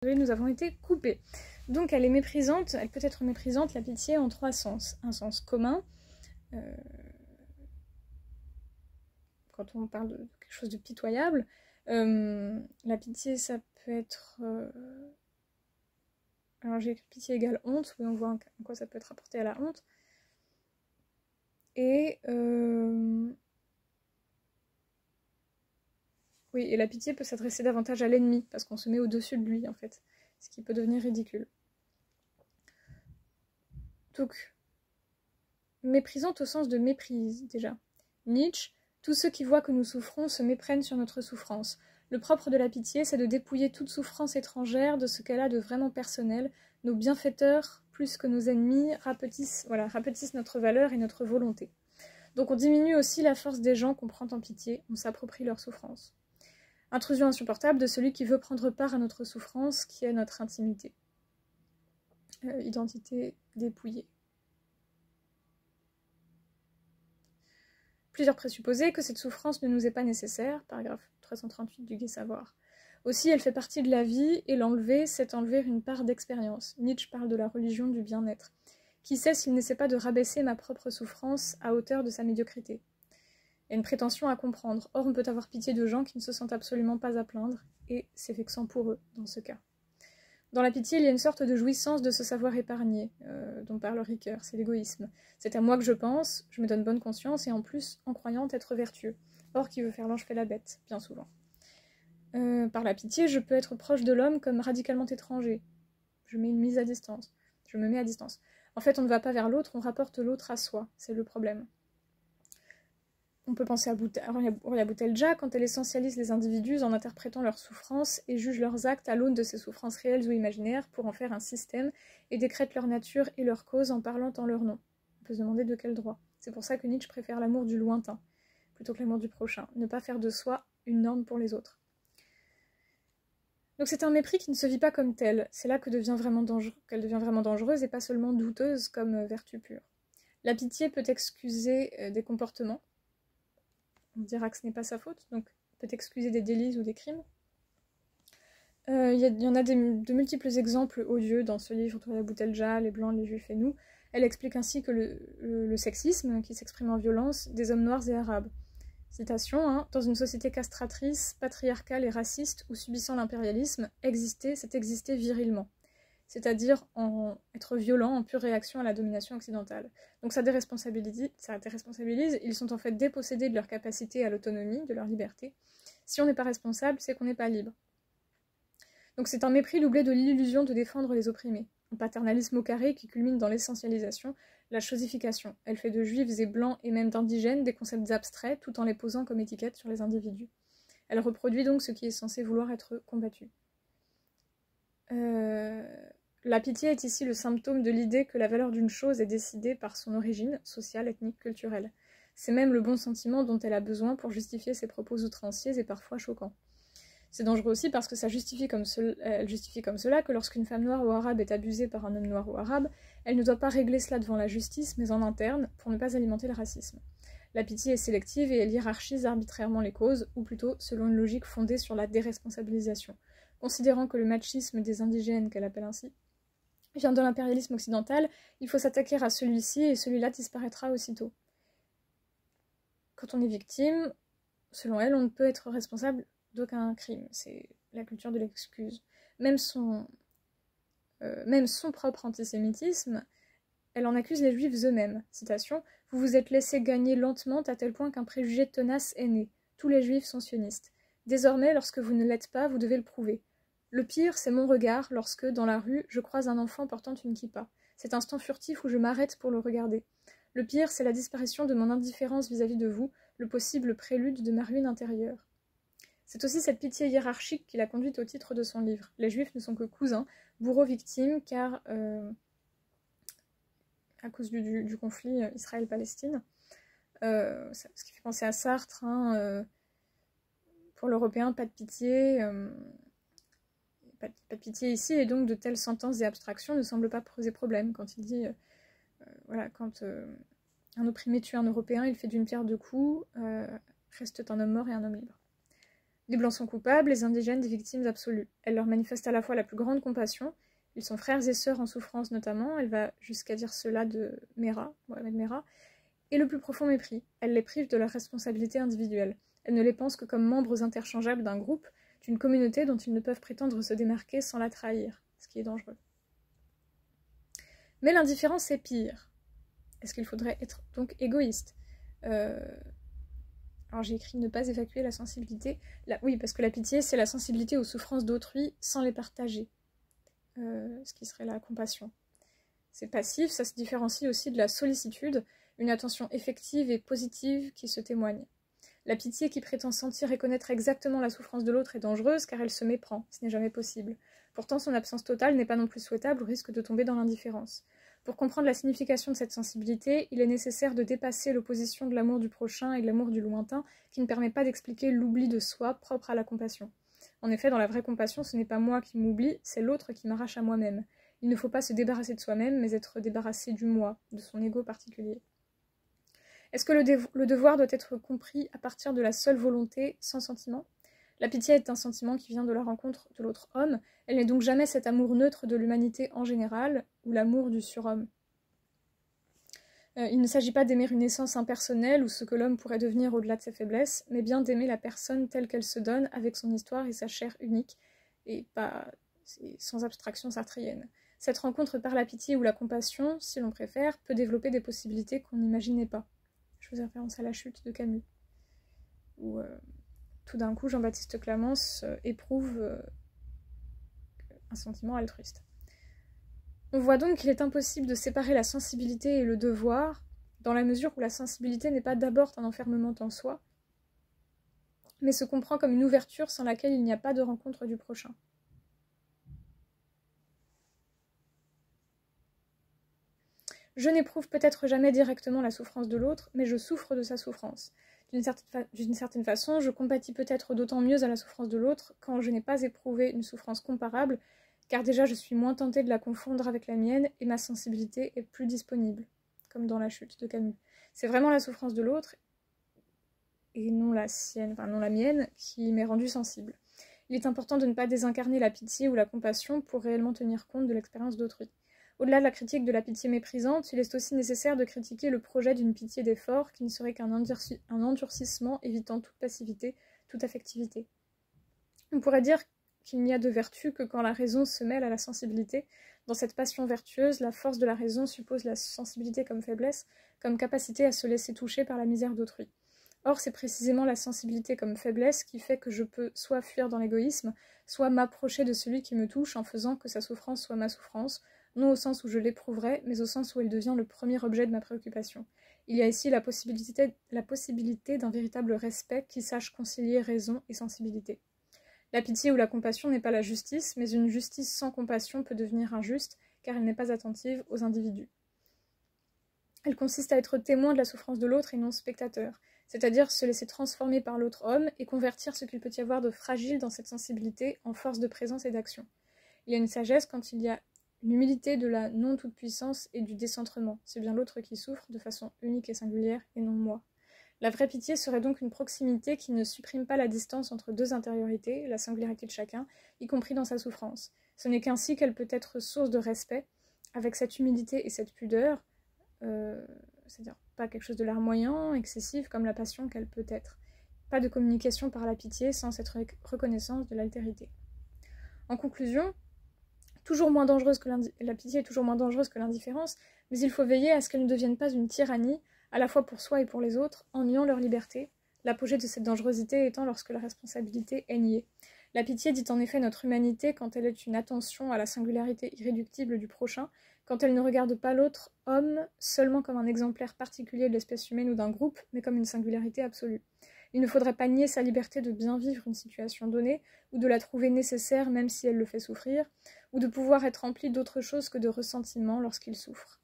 désolée, nous avons été coupés. Donc elle est méprisante, elle peut être méprisante, la pitié, en 3 sens. Un sens commun, quand on parle de quelque chose de pitoyable. La pitié, ça peut être... alors j'ai écrit pitié égale honte, oui, on voit en quoi ça peut être rapporté à la honte. Et... oui, et la pitié peut s'adresser davantage à l'ennemi, parce qu'on se met au-dessus de lui, en fait. Ce qui peut devenir ridicule. Donc, méprisante au sens de méprise, déjà. Nietzsche, tous ceux qui voient que nous souffrons se méprennent sur notre souffrance. Le propre de la pitié, c'est de dépouiller toute souffrance étrangère de ce qu'elle a de vraiment personnel. Nos bienfaiteurs, plus que nos ennemis, rapetissent notre valeur et notre volonté. Donc on diminue aussi la force des gens qu'on prend en pitié, on s'approprie leur souffrance. Intrusion insupportable de celui qui veut prendre part à notre souffrance, qui est notre intimité. Identité dépouillée. Plusieurs présupposés que cette souffrance ne nous est pas nécessaire, paragraphe 338 du Gai Savoir. Aussi, elle fait partie de la vie, et l'enlever, c'est enlever une part d'expérience. Nietzsche parle de la religion du bien-être. Qui sait s'il n'essaie pas de rabaisser ma propre souffrance à hauteur de sa médiocrité? Il y a une prétention à comprendre. Or, on peut avoir pitié de gens qui ne se sentent absolument pas à plaindre, et c'est vexant pour eux, dans ce cas. Dans la pitié, il y a une sorte de jouissance de se savoir épargné, dont parle Ricoeur, c'est l'égoïsme. C'est à moi que je pense, je me donne bonne conscience, et en plus, en croyant être vertueux. Or, qui veut faire l'ange fait la bête, bien souvent. Par la pitié, je peux être proche de l'homme comme radicalement étranger. Je mets une mise à distance. Je me mets à distance. En fait, on ne va pas vers l'autre, on rapporte l'autre à soi, c'est le problème. On peut penser à Horia Bouteldja quand elle essentialise les individus en interprétant leurs souffrances et juge leurs actes à l'aune de ces souffrances réelles ou imaginaires pour en faire un système et décrète leur nature et leur cause en parlant en leur nom. On peut se demander de quel droit. C'est pour ça que Nietzsche préfère l'amour du lointain plutôt que l'amour du prochain. Ne pas faire de soi une norme pour les autres. Donc c'est un mépris qui ne se vit pas comme tel. C'est là qu'elle devient vraiment dangereuse et pas seulement douteuse comme vertu pure. La pitié peut excuser des comportements. On dira que ce n'est pas sa faute, donc peut excuser des délits ou des crimes. Il y en a de multiples exemples odieux dans ce livre, Horia Bouteldja, Les Blancs, les Juifs et nous. Elle explique ainsi que le sexisme, qui s'exprime en violence, des hommes noirs et arabes. Citation, hein, dans une société castratrice, patriarcale et raciste, où subissant l'impérialisme, exister, c'est exister virilement. C'est-à-dire être violent en pure réaction à la domination occidentale. Donc ça déresponsabilise, ils sont en fait dépossédés de leur capacité à l'autonomie, de leur liberté. Si on n'est pas responsable, c'est qu'on n'est pas libre. Donc c'est un mépris doublé de l'illusion de défendre les opprimés. Un paternalisme au carré qui culmine dans l'essentialisation, la chosification. Elle fait de juifs et blancs et même d'indigènes des concepts abstraits tout en les posant comme étiquettes sur les individus. Elle reproduit donc ce qui est censé vouloir être combattu. La pitié est ici le symptôme de l'idée que la valeur d'une chose est décidée par son origine, sociale, ethnique, culturelle. C'est même le bon sentiment dont elle a besoin pour justifier ses propos outranciers et parfois choquants. C'est dangereux aussi parce que elle justifie comme cela que lorsqu'une femme noire ou arabe est abusée par un homme noir ou arabe, elle ne doit pas régler cela devant la justice, mais en interne, pour ne pas alimenter le racisme. La pitié est sélective et elle hiérarchise arbitrairement les causes, ou plutôt selon une logique fondée sur la déresponsabilisation. Considérant que le machisme des indigènes, qu'elle appelle ainsi, vient de l'impérialisme occidental, il faut s'attaquer à celui-ci et celui-là disparaîtra aussitôt. Quand on est victime, selon elle, on ne peut être responsable d'aucun crime. C'est la culture de l'excuse. Même son propre antisémitisme, elle en accuse les juifs eux-mêmes. Citation, « Vous vous êtes laissé gagner lentement à tel point qu'un préjugé tenace est né. Tous les juifs sont sionistes. Désormais, lorsque vous ne l'êtes pas, vous devez le prouver. Le pire, c'est mon regard lorsque, dans la rue, je croise un enfant portant une kippa. Cet instant furtif où je m'arrête pour le regarder. Le pire, c'est la disparition de mon indifférence vis-à-vis de vous, le possible prélude de ma ruine intérieure. » C'est aussi cette pitié hiérarchique qui l'a conduite au titre de son livre. Les juifs ne sont que cousins, bourreaux-victimes, car, à cause du conflit Israël-Palestine, ce qui fait penser à Sartre, hein, pour l'Européen, pas de pitié, pas de pitié ici, et donc de telles sentences et abstractions ne semblent pas poser problème. Quand il dit, voilà, quand un opprimé tue un Européen, il fait d'une pierre deux coups, reste un homme mort et un homme libre. Les Blancs sont coupables, les Indigènes des victimes absolues. Elle leur manifeste à la fois la plus grande compassion, ils sont frères et sœurs en souffrance notamment, elle va jusqu'à dire cela de Merah, Mohamed Merah, et le plus profond mépris. Elle les prive de leur responsabilité individuelle. Elle ne les pense que comme membres interchangeables d'un groupe, d'une communauté dont ils ne peuvent prétendre se démarquer sans la trahir, ce qui est dangereux. Mais l'indifférence est pire. Est-ce qu'il faudrait être donc égoïste ? Alors j'ai écrit ne pas évacuer la sensibilité. Oui, parce que la pitié, c'est la sensibilité aux souffrances d'autrui sans les partager. Ce qui serait la compassion. C'est passif, ça se différencie aussi de la sollicitude, une attention effective et positive qui se témoigne. La pitié qui prétend sentir et connaître exactement la souffrance de l'autre est dangereuse car elle se méprend, ce n'est jamais possible. Pourtant son absence totale n'est pas non plus souhaitable ou risque de tomber dans l'indifférence. Pour comprendre la signification de cette sensibilité, il est nécessaire de dépasser l'opposition de l'amour du prochain et de l'amour du lointain qui ne permet pas d'expliquer l'oubli de soi propre à la compassion. En effet, dans la vraie compassion, ce n'est pas moi qui m'oublie, c'est l'autre qui m'arrache à moi-même. Il ne faut pas se débarrasser de soi-même, mais être débarrassé du moi, de son ego particulier. Est-ce que le devoir doit être compris à partir de la seule volonté, sans sentiment ? La pitié est un sentiment qui vient de la rencontre de l'autre homme, elle n'est donc jamais cet amour neutre de l'humanité en général, ou l'amour du surhomme. Il ne s'agit pas d'aimer une essence impersonnelle ou ce que l'homme pourrait devenir au-delà de ses faiblesses, mais bien d'aimer la personne telle qu'elle se donne, avec son histoire et sa chair unique, et pas sans abstraction sartrienne. Cette rencontre par la pitié ou la compassion, si l'on préfère, peut développer des possibilités qu'on n'imaginait pas. Je faisais référence à La Chute de Camus, où tout d'un coup Jean-Baptiste Clamence éprouve un sentiment altruiste. On voit donc qu'il est impossible de séparer la sensibilité et le devoir, dans la mesure où la sensibilité n'est pas d'abord un enfermement en soi, mais se comprend comme une ouverture sans laquelle il n'y a pas de rencontre du prochain. Je n'éprouve peut-être jamais directement la souffrance de l'autre, mais je souffre de sa souffrance. D'une certaine façon, je compatis peut-être d'autant mieux à la souffrance de l'autre quand je n'ai pas éprouvé une souffrance comparable, car déjà je suis moins tentée de la confondre avec la mienne et ma sensibilité est plus disponible, comme dans La Chute de Camus. C'est vraiment la souffrance de l'autre, et non la sienne, enfin non la mienne, qui m'est rendue sensible. Il est important de ne pas désincarner la pitié ou la compassion pour réellement tenir compte de l'expérience d'autrui. Au-delà de la critique de la pitié méprisante, il est aussi nécessaire de critiquer le projet d'une pitié d'effort qui ne serait qu'un endurcissement évitant toute passivité, toute affectivité. On pourrait dire qu'il n'y a de vertu que quand la raison se mêle à la sensibilité. Dans cette passion vertueuse, la force de la raison suppose la sensibilité comme faiblesse, comme capacité à se laisser toucher par la misère d'autrui. Or, c'est précisément la sensibilité comme faiblesse qui fait que je peux soit fuir dans l'égoïsme, soit m'approcher de celui qui me touche en faisant que sa souffrance soit ma souffrance, non au sens où je l'éprouverai, mais au sens où elle devient le premier objet de ma préoccupation. Il y a ici la possibilité d'un véritable respect qui sache concilier raison et sensibilité. La pitié ou la compassion n'est pas la justice, mais une justice sans compassion peut devenir injuste, car elle n'est pas attentive aux individus. Elle consiste à être témoin de la souffrance de l'autre et non spectateur, c'est-à-dire se laisser transformer par l'autre homme et convertir ce qu'il peut y avoir de fragile dans cette sensibilité en force de présence et d'action. Il y a une sagesse quand il y a une humilité de la non-toute-puissance et du décentrement. C'est bien l'autre qui souffre de façon unique et singulière, et non moi. La vraie pitié serait donc une proximité qui ne supprime pas la distance entre deux intériorités, la singularité de chacun, y compris dans sa souffrance. Ce n'est qu'ainsi qu'elle peut être source de respect, avec cette humilité et cette pudeur, c'est-à-dire pas quelque chose de larmoyant, excessif, comme la passion qu'elle peut être. Pas de communication par la pitié sans cette reconnaissance de l'altérité. En conclusion, la pitié est toujours moins dangereuse que l'indifférence, mais il faut veiller à ce qu'elle ne devienne pas une tyrannie, à la fois pour soi et pour les autres, en niant leur liberté, l'apogée de cette dangerosité étant lorsque la responsabilité est niée. La pitié dit en effet notre humanité quand elle est une attention à la singularité irréductible du prochain, quand elle ne regarde pas l'autre homme seulement comme un exemplaire particulier de l'espèce humaine ou d'un groupe, mais comme une singularité absolue. Il ne faudrait pas nier sa liberté de bien vivre une situation donnée, ou de la trouver nécessaire même si elle le fait souffrir, ou de pouvoir être rempli d'autre chose que de ressentiment lorsqu'il souffre.